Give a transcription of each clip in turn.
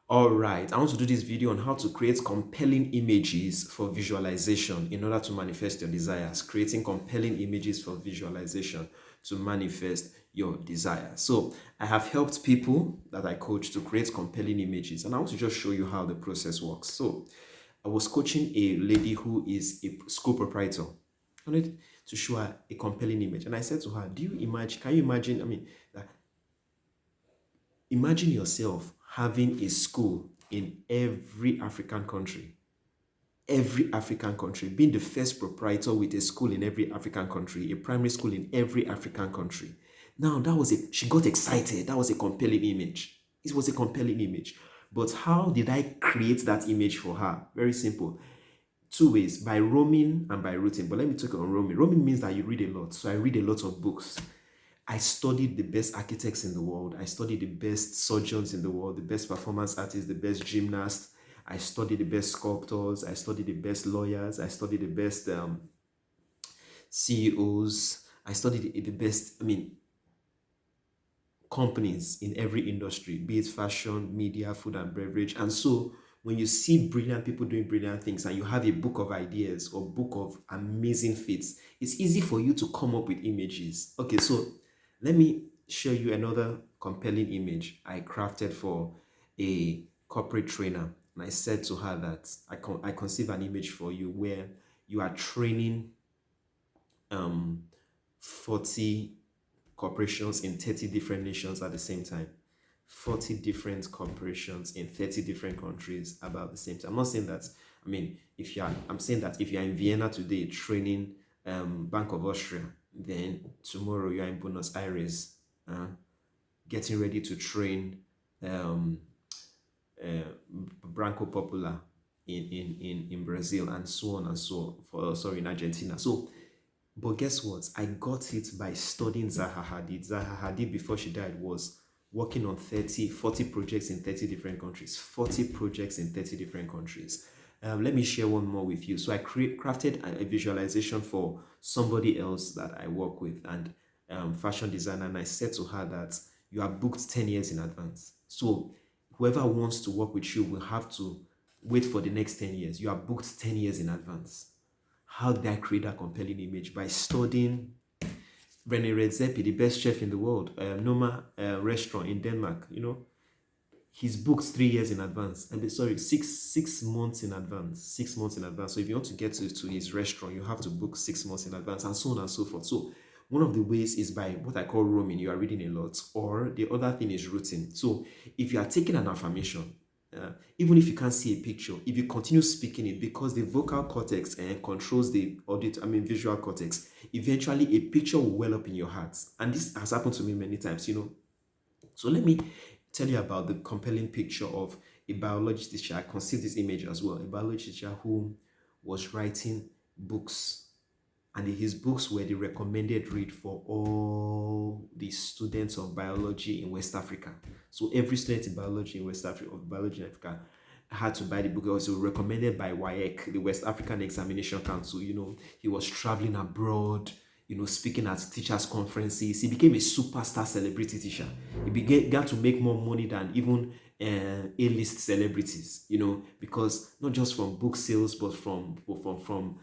All right, I want to do this video on how to create compelling images for visualization in order to manifest your desires. Creating compelling images for visualization to manifest your desires. So, I have helped people that I coach to create compelling images, and I want to just show you how the process works. So, I was coaching a lady who is a school proprietor. I wanted to show her a compelling image, and I said to her, "Do you imagine? Can you imagine? Imagine yourself having a school in every African country, being the first proprietor with a school in every African country, a primary school in every African country." Now, she got excited. That was a compelling image. It was a compelling image. But how did I create that image for her? Very simple. Two ways, by roaming and by routing. But let me talk on roaming. Roaming means that you read a lot. So I read a lot of books. I studied the best architects in the world. I studied the best surgeons in the world, the best performance artists, the best gymnasts. I studied the best sculptors. I studied the best lawyers. I studied the best CEOs. I studied the best, companies in every industry, be it fashion, media, food and beverage. And so when you see brilliant people doing brilliant things and you have a book of ideas or book of amazing feats, it's easy for you to come up with images. Okay, so let me show you another compelling image I crafted for a corporate trainer. And I said to her that I conceive an image for you where you are training 40 corporations in 30 different nations at the same time. 40 different corporations in 30 different countries about the same time. I'm not saying that, I'm saying that if you're in Vienna today training Bank of Austria, then tomorrow you're in Buenos Aires getting ready to train um, Branco Popular in Brazil, and so on and so for sorry in Argentina. So but guess what? I got it by studying Zaha Hadid. Zaha Hadid, before she died, was working on 40 projects in 30 different countries. 40 projects in 30 different countries. Let me share one more with you. So I crafted a visualization for somebody else that I work with, and fashion designer, and I said to her that you are booked 10 years in advance. So whoever wants to work with you will have to wait for the next 10 years. You are booked 10 years in advance. How did I create that compelling image? By studying Rene Redzepi, the best chef in the world, Noma restaurant in Denmark. He's booked 3 years in advance. Sorry, 6 months in advance. 6 months in advance. So if you want to get to his restaurant, you have to book 6 months in advance, and so on and so forth. So one of the ways is by what I call roaming. You are reading a lot, or the other thing is routing. So if you are taking an affirmation, even if you can't see a picture, if you continue speaking it, because the vocal cortex controls the visual cortex, eventually a picture will well up in your heart. And this has happened to me many times. So let me tell you about the compelling picture of a biology teacher. I conceived this image as well. A biology teacher who was writing books, and his books were the recommended read for all the students of biology in West Africa. So every student in biology in West Africa, of biology in Africa, had to buy the book. It was recommended by WAEC, the West African Examination Council. He was traveling abroad, speaking at teachers' conferences. He became a superstar celebrity teacher. He began to make more money than even A-list celebrities, because not just from book sales, but from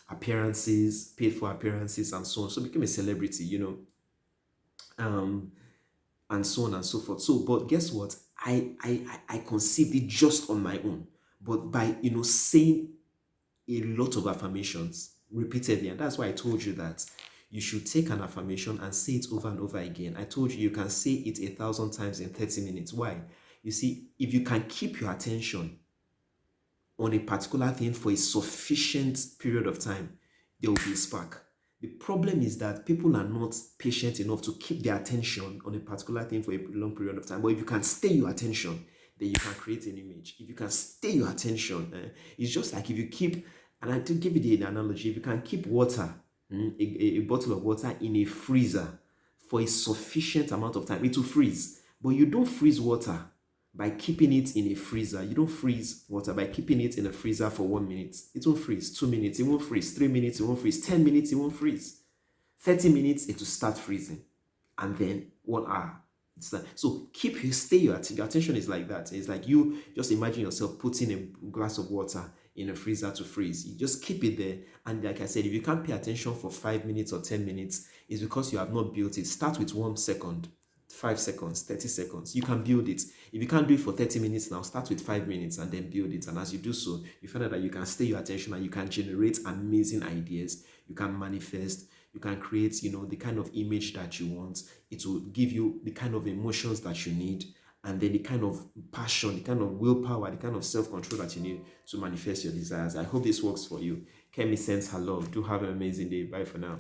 appearances, paid for appearances, and so on. So became a celebrity, um, and so on and so forth. So, but guess what? I conceived it just on my own, but by saying a lot of affirmations repeatedly. And that's why I told you that you should take an affirmation and say it over and over again. I told you can say it 1,000 times in 30 minutes. Why? You see, if you can keep your attention on a particular thing for a sufficient period of time, there will be a spark. The problem is that people are not patient enough to keep their attention on a particular thing for a long period of time. But if you can stay your attention, then you can create an image. If you can stay your attention, it's just like if you keep, and I to give you the analogy, if you can keep water, a bottle of water in a freezer for a sufficient amount of time, it will freeze. But you don't freeze water by keeping it in a freezer. You don't freeze water by keeping it in a freezer for 1 minute. It won't freeze. 2 minutes, it won't freeze. 3 minutes, it won't freeze. 10 minutes, it won't freeze. 30 minutes, it will start freezing. And then 1 hour, It's like, so keep you stay your attention is like that. It's like you just imagine yourself putting a glass of water in a freezer to freeze. You just keep it there. And like I said, if you can't pay attention for 5 minutes or 10 minutes, it's because you have not built it. Start with 1 second, 5 seconds, 30 seconds. You can build it. If you can't do it for 30 minutes now, start with 5 minutes and then build it. And as you do so, you find out that you can stay your attention and you can generate amazing ideas. You can manifest, you can create, the kind of image that you want. It will give you the kind of emotions that you need, and then the kind of passion, the kind of willpower, the kind of self-control that you need to manifest your desires. I hope this works for you. Kemi sends her love. Do have an amazing day. Bye for now.